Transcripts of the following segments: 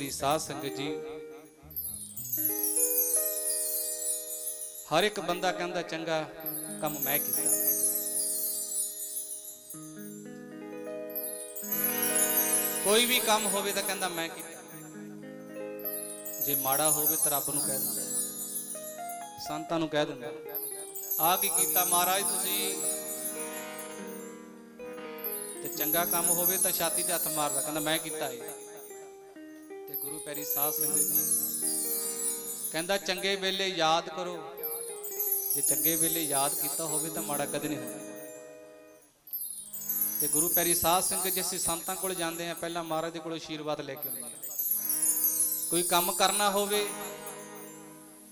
प्यारी साध संगत जी, हर एक बंदा कहता चंगा काम मैं किया। कोई भी काम होवे तो कहता मैं किया, जे माड़ा होवे तो रब नूं कह दिंदा, संतां नूं कह दिंदा आ की कीता महाराज तुसीं। ते चंगा काम होवे तो छाती ते हथ मारदा कहंदा मैं कीता है। ते गुरु प्यारी साध संगत जी कहंदा चंगे वेले याद करो, जे चंगे वेले याद किया होवे तो माड़ा कदे नहीं होता। ते गुरु प्यारी साध संगत जी असीं संतां कोल जांदे हां, पहलां महाराज दे कोलों आशीर्वाद लैके आउंदे हां। कोई काम करना होवे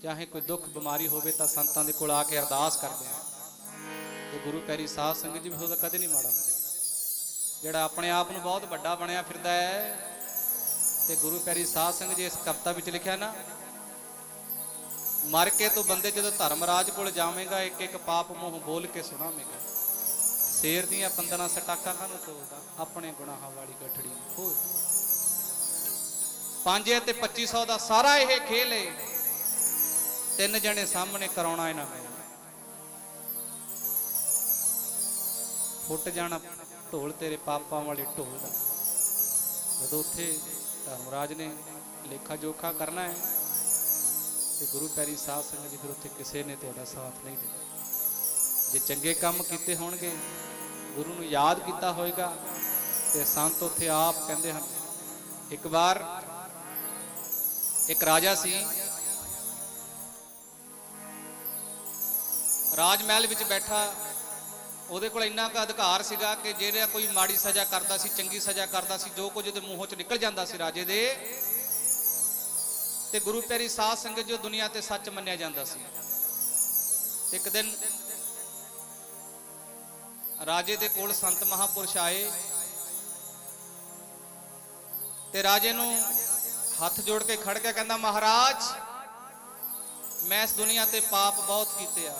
चाहे कोई दुख बीमारी होवे तो संतां दे कोल आके अरदास करदे हां। ते गुरु प्यारी साध संगत जी भी ਉਹਦਾ कदे नहीं माड़ा होंदा। ਜਿਹੜਾ ਆਪਣੇ ਆਪ ਨੂੰ ਬਹੁਤ ਵੱਡਾ ਬਣਿਆ ਫਿਰਦਾ ਹੈ, ਤੇ ਗੁਰੂ ਪਿਆਰੀ ਸਾਧ ਸੰਗਤ ਜੀ ਇਸ ਕਵਿਤਾ ਵਿੱਚ ਲਿਖਿਆ ਨਾ, ਮਰ ਕੇ ਤੂੰ ਬੰਦੇ ਜਦੋਂ ਧਰਮਰਾਜ ਕੋਲ ਜਾਵੇਂਗਾ ਇੱਕ ਇੱਕ ਪਾਪ ਮੂੰਹ ਬੋਲ ਕੇ ਸੁਣਾਵੇਂਗਾ। ਸ਼ੇਰ ਦੀਆਂ 15 ਸਟਾਕਾਂ ਕਾਹਨੂੰ ਤੋਲਦਾ, ਆਪਣੇ ਗੁਨਾਹਾਂ ਵਾਲੀ ਗਠੜੀ ਖੋਲ। 5 ਤੇ 2500 ਦਾ ਸਾਰਾ ਇਹ ਖੇਲ ਹੈ, 3 ਜਣੇ ਸਾਹਮਣੇ ਕਰਾਉਣਾ ਇਹਨਾਂ ਨੇ। ਫੁੱਟ ਜਾਣਾ ਢੋਲ तेरे पापां वाले ढोल का। जो उत्थे धर्मराज ने लेखा जोखा करना है तो गुरु प्यारी साध संगत जी फिर उत्थे किसी ने तुहाडा साथ नहीं देना। जे चंगे काम कीते होणगे, गुरु नूं याद किया होएगा तो संत उत्थे आप कहंदे हन। एक बार एक राजा सी, राज महल विच बैठा, ਉਹਦੇ ਕੋਲ ਇੰਨਾ ਕੁ ਅਧਿਕਾਰ ਸੀਗਾ ਕਿ ਜਿਹੜਾ ਕੋਈ ਮਾੜੀ ਸਜ਼ਾ ਕਰਦਾ ਸੀ, ਚੰਗੀ ਸਜ਼ਾ ਕਰਦਾ ਸੀ, ਜੋ ਕੁਝ ਉਹਦੇ ਮੂੰਹੋਂ ਚ ਨਿਕਲ ਜਾਂਦਾ ਸੀ ਰਾਜੇ ਦੇ। ਤੇ ਗੁਰੂ ਪਿਆਰੀ ਸਾਧ ਸੰਗਤ ਜੋ ਦੁਨੀਆ ਤੇ ਸੱਚ ਮੰਨਿਆ ਜਾਂਦਾ ਸੀ। ਇੱਕ ਦਿਨ ਰਾਜੇ ਦੇ ਕੋਲ ਸੰਤ ਮਹਾਪੁਰਸ਼ ਆਏ ਤੇ ਰਾਜੇ ਨੂੰ ਹੱਥ ਜੋੜ ਕੇ ਖੜ ਕੇ ਕਹਿੰਦਾ, ਮਹਾਰਾਜ ਮੈਂ ਇਸ ਦੁਨੀਆ ਤੇ ਪਾਪ ਬਹੁਤ ਕੀਤੇ ਆ,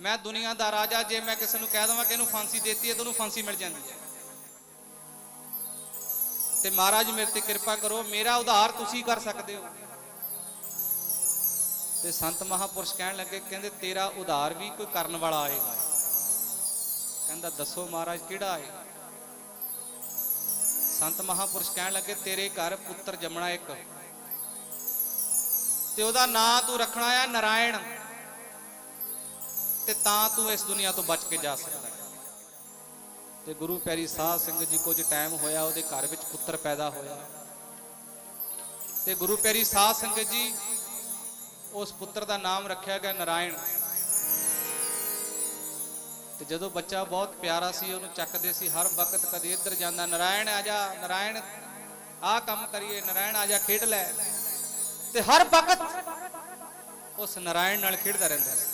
मैं दुनिया का राजा, जे मैं किसी कह देवां कि इहनूं फांसी देती है तो उन्होंने फांसी मिल जाती है। ते महाराज मेरे ते कृपा करो, मेरा उधार तुसीं कर सकते हो। ते संत महापुरुष कहन लगे, कहंदे तेरा उधार भी कोई करन वाला आएगा। कहंदा दसो महाराज किहड़ा आएगा। संत महापुरुष कहन लगे, तेरे घर पुत्र जमना एक, ते ओहदा नां तू रखना है नारायण, ते तां तू इस दुनिया तो बच के जा सकता है। ते गुरु प्यारी साध संगत जी कुछ टाइम होया उहदे घर विच पुत्र पैदा होया, ते गुरु प्यारी साध संगत जी उस पुत्र दा नाम रखा गया नारायण। ते जदों बच्चा बहुत प्यारा सी, उहनूं चकदे सी हर वक्त, कदे इधर जांदा, नारायण आ जा, नारायण आ काम करिए, नारायण आ जा खेड लै। ते हर वक्त उस नारायण नाल खेडदा रहिंदा सी।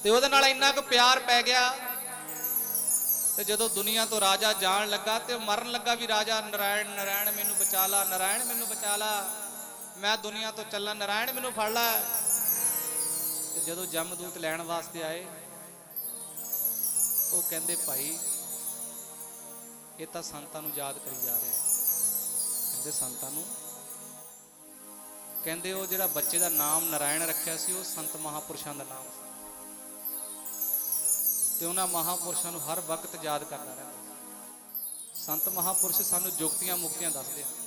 ते उहदे नाल इन्ना कुछ प्यार पै गया, ते जदों दुनिया तो राजा जान लगा ते मरन लगा भी राजा नारायण नारायण मैनू बचा ला, नारायण मैनू बचा ला, मैं दुनिया तो चलना, नारायण मैनू फड़ ला। ते जदों जमदूत लैण वास्ते आए, वो कहंदे भाई ये तां संतां नूं याद करी जा रहा है। कहंदे संतां नूं, कहंदे वो जिहड़ा बच्चे दा नाम नारायण रखिया सी, वो संत महापुरुषां दा नाम सी। ते उन्हां महापुरुषां नूं हर वक्त याद करदा रहिंदा। संत महापुरुष सानूं जुगतियां मुक्तियां दसदे हैं,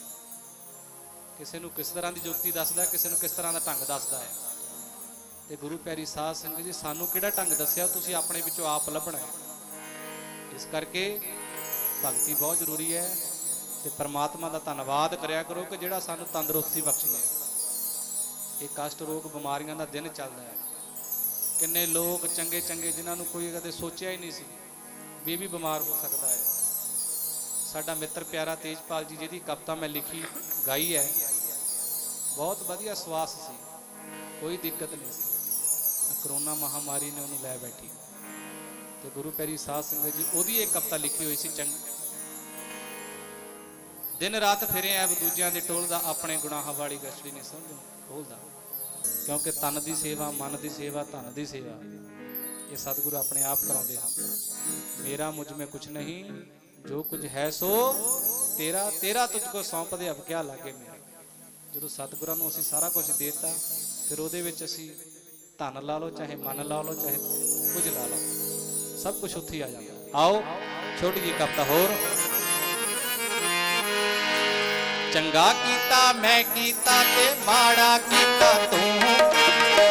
किसी नूं किस तरह की जुगती दसदा, किसी नूं किस तरह का ढंग दसदा है। ते गुरु प्यारी साध संगत जी सानूं किहड़ा ढंग दस्सिया, तुसीं अपने विचों आप लभना है। इस करके भगती बहुत जरूरी है। ते परमात्मा का धन्नवाद करिया करो कि जिहड़ा सानूं तंदुरुस्ती बख्शी है। ये कष्ट रोग बीमारियां का दिन चलदा है, किन्ने लोग चंगे चंगे जिन्होंने कोई कदे सोचिया ही नहीं सी भी बीमार हो सकता है। साडा मित्र प्यारा तेजपाल जी जिहदी कविता मैं लिखी गाई है, बहुत वधिया स्वास सी, कोई दिक्कत नहीं सी। करोना महामारी ने उन्होंने लै बैठी, तो गुरु प्यारी साध संगत जी ओहदी एक कविता लिखी हुई सी, दिन रात फिरे ऐब दूजियां दे टोलदा, अपने गुनाहां वाली गठड़ी नहीं समझ खोलदा। क्योंकि तन की सेवा, मन की सेवा, धन की सेवा ये सतगुरु अपने आप कराते हैं। मेरा मुझ में कुछ नहीं, जो कुछ है सो तेरा तेरा तुझको सौंप दे अब क्या लागे मेरे। ਜਦੋਂ ਸਤਿਗੁਰਾਂ ਨੂੰ ਅਸੀਂ ਸਾਰਾ ਕੁਝ ਦੇਤਾ, ਫਿਰ ਉਹਦੇ ਵਿੱਚ ਅਸੀਂ ਧਨ ਲਾ ਲਓ, ਚਾਹੇ ਮਨ ਲਾ ਲਓ, ਚਾਹੇ ਕੁਝ ਲਾ ਲਓ, ਸਭ ਕੁਝ ਉੱਥੇ ਹੀ ਆ ਜਾਂਦਾ। ਆਓ ਛੋਟੀ ਜਿਹੀ ਕਵਿਤਾ ਹੋਰ। ਚੰਗਾ ਕੀਤਾ ਮੈਂ ਕੀਤਾ ਤੇ ਮਾੜਾ ਕੀਤਾ ਤੂੰ,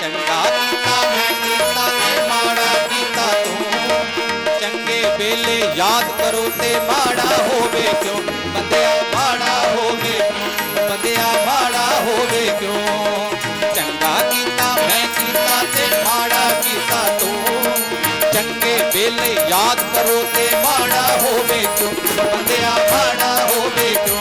ਚੰਗਾ ਕੀਤਾ ਮੈਂ ਕੀਤਾ ਤੇ ਮਾੜਾ ਕੀਤਾ ਤੂੰ, ਚੰਗੇ ਵੇਲੇ ਯਾਦ ਕਰੋ ਤੇ ਮਾੜਾ ਹੋਵੇ ਕਿਉਂ, ਬੰਦਿਆ ਮਾੜਾ ਹੋਵੇ ਕਿਉਂ, ਬੰਦਿਆ ਮਾੜਾ ਹੋਵੇ ਕਿਉਂ। ਚੰਗਾ ਕੀਤਾ ਮੈਂ ਕੀਤਾ ਤੇ ਮਾੜਾ ਕੀਤਾ ਤੂੰ, ਚੰਗੇ ਵੇਲੇ ਯਾਦ ਕਰੋ ਤੇ ਮਾੜਾ ਹੋਵੇ ਕਿਉਂ, ਬੰਦਿਆ ਮਾੜਾ ਹੋਵੇ ਕਿਉਂ।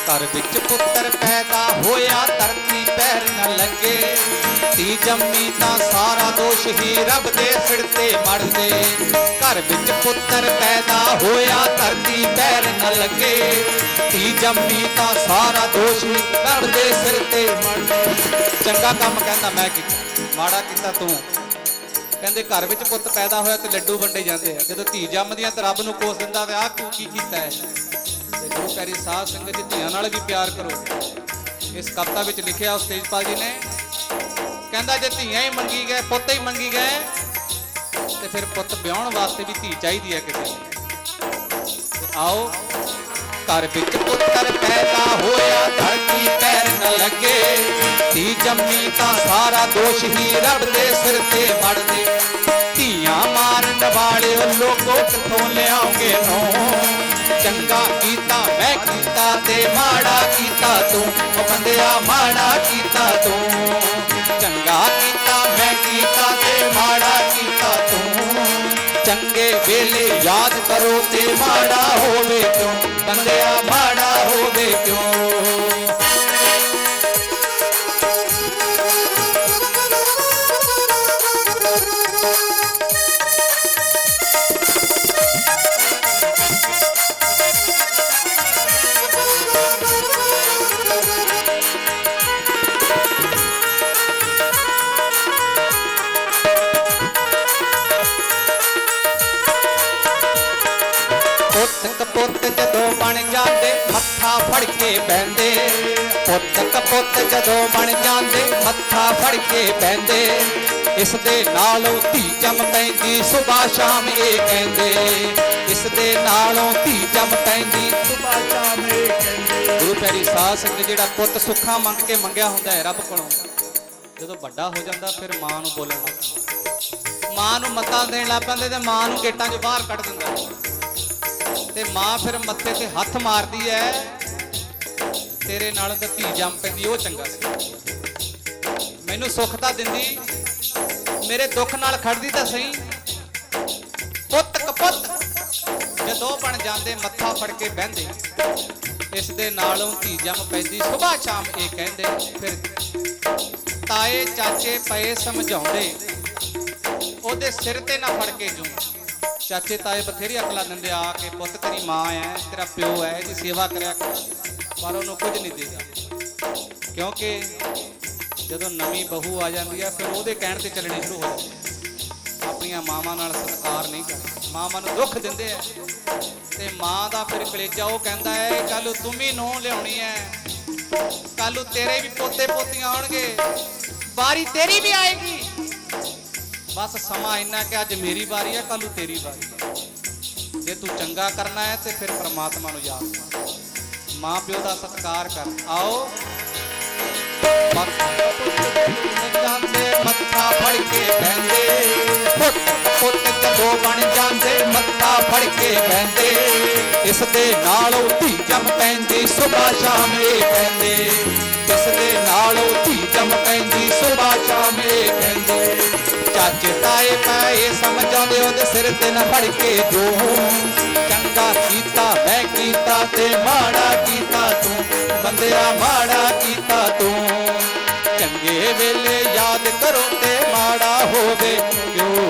ਘਰ ਵਿੱਚ ਪੁੱਤਰ ਪੈਦਾ ਹੋਇਆ ਧਰਤੀ ਪੈਰ न ਲੱਗੇ, ਧੀ ਜੰਮੀ ਤਾਂ ਸਾਰਾ ਦੋਸ਼ ਹੀ ਰੱਬ ਦੇ ਸਿਰ ਤੇ ਮੜਦੇ। ਘਰ ਵਿੱਚ ਪੁੱਤਰ ਪੈਦਾ ਹੋਇਆ ਧਰਤੀ ਪੈਰ न ਲੱਗੇ, ਧੀ ਜੰਮੀ ਤਾਂ ਸਾਰਾ ਦੋਸ਼ ਹੀ ਰੱਬ ਦੇ ਸਿਰ ਤੇ ਮੜਦੇ। ਚੰਗਾ ਕੰਮ ਕਹਿੰਦਾ ਮੈਂ ਕੀਤਾ, ਮਾੜਾ ਕੀਤਾ ਤੂੰ। ਕਹਿੰਦੇ ਘਰ ਵਿੱਚ ਪੁੱਤ ਪੈਦਾ ਹੋਇਆ ਤੇ ਲੱਡੂ ਵੰਡੇ ਜਾਂਦੇ ਆ, ਜਦੋਂ ਧੀ ਜੰਮਦੀਆਂ ਤਾਂ ਰੱਬ ਨੂੰ ਕੋਸ ਦਿੰਦਾ ਤੇ ਆਹ ਤੂੰ ਕੀ ਕੀਤਾ ਹੈ। ਗੁਰੂ ਪਿਆਰੀ ਸਾਧ ਸੰਗਤ ਜੀ, ਧੀਆਂ ਨਾਲ ਵੀ ਪਿਆਰ ਕਰੋ। ਇਸ ਕਵਿਤਾ ਵਿੱਚ ਲਿਖਿਆ ਉਸ ਤੇਜਪਾਲ ਜੀ ਨੇ, ਕਹਿੰਦਾ ਜੇ ਧੀਆਂ ਹੀ ਮੰਗੀ ਗਏ, ਪੁੱਤ ਹੀ ਮੰਗੀ ਗਏ, ਤੇ ਫਿਰ ਪੁੱਤ ਵਿਆਹਣ ਵਾਸਤੇ ਵੀ ਧੀ ਚਾਹੀਦੀ ਹੈ ਕਿਸੇ ਨੂੰ। ਆਓ ਘਰ ਵਿੱਚ ਪੁੱਤਰ ਪੈਦਾ ਹੋਇਆ ਧਰਤੀ ਪੈਰ न ਲੱਗੇ, ਧੀ ਜੰਮੀ ਤਾਂ ਸਾਰਾ ਦੋਸ਼ ਹੀ ਰੱਬ ਦੇ ਸਿਰ ਤੇ ਮੜਦੇ। ਧੀਆਂ ਮਾਰਨ ਵਾਲਿਓ ਲੋਕੋ ਕਿੱਥੋਂ ਲਿਆਓਗੇ ਨੋ, ਚੰਗਾ ਕੀਤਾ ਮੈਂ ਕੀਤਾ ਤੇ ਮਾੜਾ ਕੀਤਾ ਤੂੰ, ਉਹ ਬੰਦਿਆ ਮਾੜਾ ਕੀਤਾ ਤੂੰ। ਚੰਗਾ ਕੀਤਾ ਮੈਂ ਕੀਤਾ ਤੇ ਮਾੜਾ ਕੀਤਾ ਤੂੰ, ਚੰਗੇ ਵੇਲੇ ਯਾਦ ਕਰੋ ਤੇ ਮਾੜਾ ਹੋਵੇ ਕਿਉਂ, ਬੰਦਿਆ ਮਾੜਾ ਹੋਵੇ ਕਿਉਂ। ਪੁੱਤ ਜਦੋਂ ਬਣ ਜਾਂਦੇ ਮੱਥਾ ਫੜ ਕੇ ਬਹਿੰਦੇ, ਪੁੱਤ ਕਪੁੱਤ ਜਦੋਂ ਬਣ ਜਾਂਦੇ ਮੱਥਾ ਫੜ ਕੇ ਬਹਿੰਦੇ। ਇਸ ਦੇ ਨਾਲੋਂ ਧੀ ਜੰਮ ਪੈਂਦੀ ਸੁਬਾਹ ਸ਼ਾਮ ਇਹ ਕਹਿੰਦੇ, ਇਸ ਦੇ ਨਾਲੋਂ ਧੀ ਜੰਮ ਪੈਂਦੀ ਸੁਬਾਹ ਸ਼ਾਮ ਇਹ ਕਹਿੰਦੇ। ਗੁਰੂ ਪਿਆਰੀ ਸਾਧ ਸੰਗਤ, ਜਿਹੜਾ ਪੁੱਤ ਸੁੱਖਾਂ ਮੰਗ ਕੇ ਮੰਗਿਆ ਹੁੰਦਾ ਹੈ ਰੱਬ ਕੋਲੋਂ, ਜਦੋਂ ਵੱਡਾ ਹੋ ਜਾਂਦਾ ਫਿਰ ਮਾਂ ਨੂੰ ਬੋਲਣ ਲੱਗ ਪੈਂਦਾ, ਮਾਂ ਨੂੰ ਮੱਤਾਂ ਦੇਣ ਲੱਗ ਪੈਂਦੇ ਤੇ ਮਾਂ ਨੂੰ ਗੇਟਾਂ 'ਚੋਂ ਬਾਹਰ ਕੱਢ ਦਿੰਦਾ, ਤੇ ਮਾਂ ਫਿਰ ਮੱਥੇ ਤੇ ਹੱਥ ਮਾਰਦੀ ਹੈ, ਤੇਰੇ ਨਾਲ ਤਾਂ ਧੀ ਜੰਮ ਪੈਂਦੀ ਉਹ ਚੰਗਾ ਸੀ। ਮੈਨੂੰ ਸੁੱਖ ਤਾਂ ਦਿੰਦੀ, ਮੇਰੇ ਦੁੱਖ ਨਾਲ ਖੜਦੀ ਤਾਂ ਸਹੀ। ਪੁੱਤ ਕਪੁੱਤ ਜਦੋਂ ਬਣ ਜਾਂਦੇ ਮੱਥਾ ਫੜ ਕੇ ਬਹਿੰਦੇ, ਇਸ ਦੇ ਨਾਲੋਂ ਧੀ ਜੰਮ ਪੈਂਦੀ ਸੁਬਾਹ ਸ਼ਾਮ ਇਹ ਕਹਿੰਦੇ। ਫਿਰ ਤਾਏ ਚਾਚੇ ਪਏ ਸਮਝਾਉਂਦੇ, ਉਹਦੇ ਸਿਰ ਤੇ ਨਾ ਫੜ ਕੇ ਜੂ। ਚਾਚੇ ਤਾਏ ਬਥੇਰੀ ਅਕਲਾਂ ਦਿੰਦੇ ਆ ਕੇ, ਪੁੱਤ ਤੇਰੀ ਮਾਂ ਹੈ, ਤੇਰਾ ਪਿਓ ਹੈ, ਇਹਦੀ ਸੇਵਾ ਕਰਿਆ ਕਰ, ਪਰ ਉਹਨੂੰ ਕੁਝ ਨਹੀਂ ਦੇਗਾ। ਕਿਉਂਕਿ ਜਦੋਂ ਨਵੀਂ ਬਹੂ ਆ ਜਾਂਦੀ ਹੈ ਫਿਰ ਉਹਦੇ ਕਹਿਣ ਤੇ ਚੱਲਣੀ ਸ਼ੁਰੂ ਹੋ ਜਾਂਦੀ, ਆਪਣੀਆਂ ਮਾਵਾਂ ਨਾਲ ਸਤਿਕਾਰ ਨਹੀਂ ਕਰਦੇ, ਮਾਵਾਂ ਨੂੰ ਦੁੱਖ ਦਿੰਦੇ ਆ। ਤੇ ਮਾਂ ਦਾ ਫਿਰ ਕਲੇਜਾ ਉਹ ਕਹਿੰਦਾ ਹੈ ਕੱਲ ਤੂੰ ਵੀ ਨੂੰਹ ਲਿਆਉਣੀ ਹੈ, ਕੱਲ ਤੇਰੇ ਵੀ ਪੋਤੇ ਪੋਤੀਆਂ ਆਉਣਗੇ, ਵਾਰੀ ਤੇਰੀ ਵੀ ਆਏਗੀ। ਬਸ ਸਮਾਂ ਇੰਨਾ ਕਿ ਅੱਜ ਮੇਰੀ ਵਾਰੀ ਹੈ, ਕੱਲ ਤੇਰੀ ਵਾਰੀ ਹੈ। ਜੇ ਤੂੰ ਚੰਗਾ ਕਰਨਾ ਹੈ ਤੇ ਫਿਰ ਪ੍ਰਮਾਤਮਾ ਨੂੰ ਯਾਦ ਕਰ, ਮਾਂ ਪਿਓ ਦਾ ਸਤਿਕਾਰ ਕਰ। ਆਓ ਜਾਂਦੇ ਮੱਥਾ ਫੜ ਕੇ ਬਹਿੰਦੇ, ਪੁੱਤ ਜਦੋਂ ਬਣ ਜਾਂਦੇ ਮੱਥਾ ਫੜ ਕੇ ਬਹਿੰਦੇ। ਇਸ ਦੇ ਨਾਲੋਂ ਧੀ ਜੰਮ ਪੈਂਦੀ ਸੁਬਾਹ ਸ਼ਾਮ ਇਹ ਕਹਿੰਦੇ, ਇਸ ਦੇ ਨਾਲੋਂ ਧੀ ਜੰਮ ਪੈਂਦੀ ਸੁਬਾਹ ਸ਼ਾਮ ਇਹ ਕਹਿੰਦੇ। ਚਾਚੇ ਤਾਏ ਪਏ ਸਮਝਾਉਂਦੇ ਉਹਦੇ ਸਿਰ ਤੇ ਨਾ ਫੜ ਕੇ ਜੋ, ਚੰਗਾ ਕੀਤਾ ਮੈਂ कीता ते माड़ा कीता तू, बंदिया माड़ा कीता तू। चंगे वेले याद करो ते माड़ा होवे क्यों।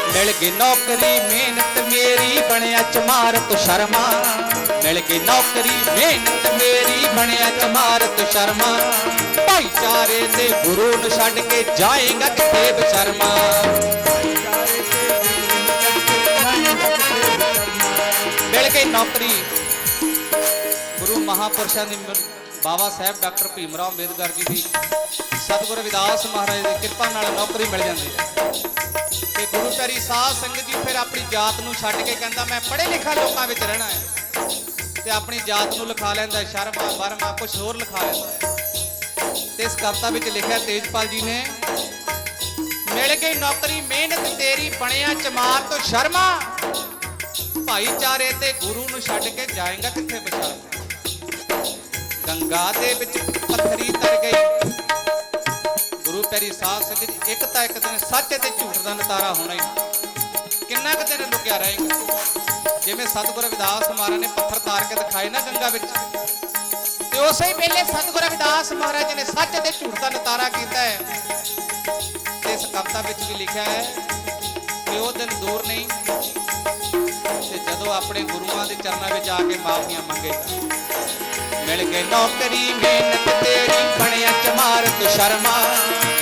मिल गई नौकरी मेहनत मेरी बनया चमारत शर्मा। मिल गई नौकरी मेहनत मेरी बनया चमारत शर्मा। भाईचारे दे गुरु न छड्ड के जाएगा किथे बशर्मा। मिल गई नौकरी गुरु महापुरुषों की बाबा साहब डॉक्टर भीमराव अंबेडकर जी की सतगुरु रविदास महाराज की कृपा नाल नौकरी मिल जाती है। ते गुरु प्यारी साध संगत जी फिर अपनी जात नूं छड्ड के कहंदा मैं पढ़े लिखा लोकां विच रहना है ते अपनी जात नूं लिखा लैंदा शर्मा वर्मा कुछ होर लिखा लैंदा है। ते इस कविता विच लिखिया तेजपाल जी ने, मिल गई नौकरी मेहनत तेरी बनया चमार तो शर्मा। भाईचारे ते गुरु नूं छड्ड के जाएगा किथे बशर्मा। गंगा दे विच पत्थरी तर गई गुरु प्यारी साध संगत जी। एक तो एक दिन सच ते झूठ का नतारा होना ही किन्ना क दिन लुकिया रहेगा। जिवें सतगुरु रविदास महाराज ने पत्थर तार के दिखाए ना गंगा विच, ते उस ही वेले सतगुरु रविदास महाराज ने सच ते झूठ का नतारा किया है। ते इस कविता विच भी लिखा है कि वो दिन दूर नहीं ते जदों अपने गुरुआं दे चरणों विच आके माफियां मंगेगा। मिल गई नौकरी मेहनत तेरी बनया चमारत शर्मा।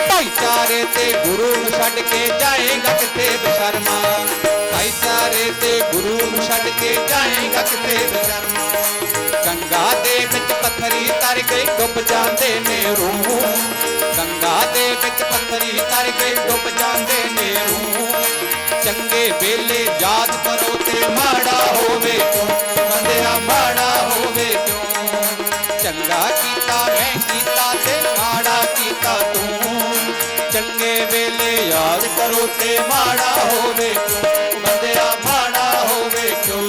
भाईचारे ते गुरु नूं छड्ड के जाएगा किथे बशर्मा। भाईचारे ते गुरु नूं छड्ड के जाएगा किथे बशर्मा। गंगा दे विच पत्थरी तर गई डुब जांदे ने रूह। गंगा दे विच पत्थरी तर गई डुब जांदे ने रूह। चंगे वेले याद करो ते माड़ा होवे क्यों। बंदिया माड़ा होवे क्यों। चंगा कीता मैं कीता ते माड़ा कीता तू। चंगे वेले याद करो ते माड़ा होवे क्यों। बंदिया माड़ा होवे क्यों।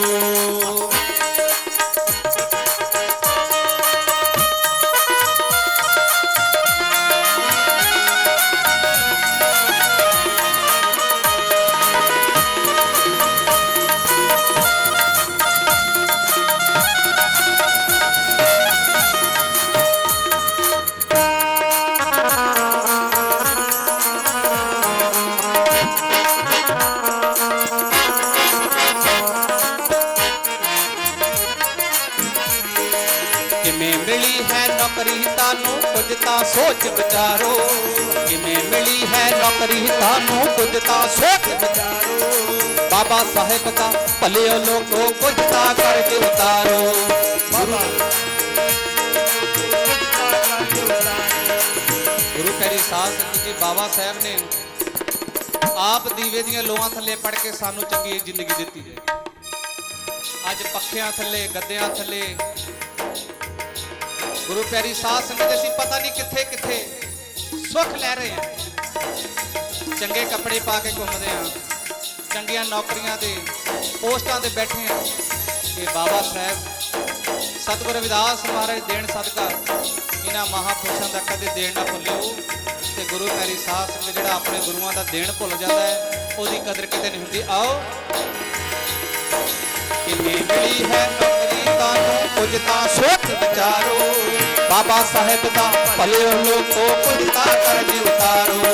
मिली है नौकरी तानू कुछ ता सोच विचारो। किवें मिली है नौकरी तानू कुछ ता सोच विचारो। बाबा साहेब का भले लोगो कुछ ता कर्ज उतारो। गुरु प्यारी साध संगत जी बाबा साहब ने आप दीवे दियां लोहां थले पड़ के सानू चंगी जिंदगी दिती है। अज पखियां थले गद्दियां थले गुरु प्यारी साध संगत असीं पता नहीं किथे किथे सुख लै रहे हैं। चंगे कपड़े पा के घूमते हैं, चंगियां नौकरियां दे पोस्टां ते बैठे हैं। ये बाबा साहब सतगुरु रविदास महाराज देण सदका इन्हां महापुरुषां दा कदे देण ना भुल्लिओ। ते गुरु प्यारी साध संगत जिहड़ा अपने गुरुआं दा देण भुल जांदा है ओहदी कदर किते नहीं हुंदी। आओ किन्नी मिली है नौकरी तानू कुछ ता सोच विचारो। बाबा साहेब दा भले लोगो कुछ ता कर्ज उतारो।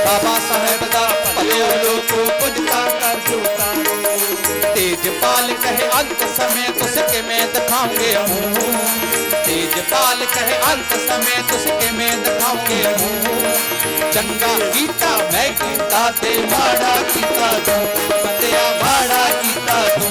बाबा साहेब दा भले लोगो कुछ ता कर्ज उतारो। तेजपाल कहे अंत समय तुस किवें दिखाओगे मुंह। तेजपाल कहे अंत समय तुस किवें दिखाओगे मुंह। चंगा कीता मैं कीता ते माड़ा कीता तू। बंदिया माड़ा कीता तू।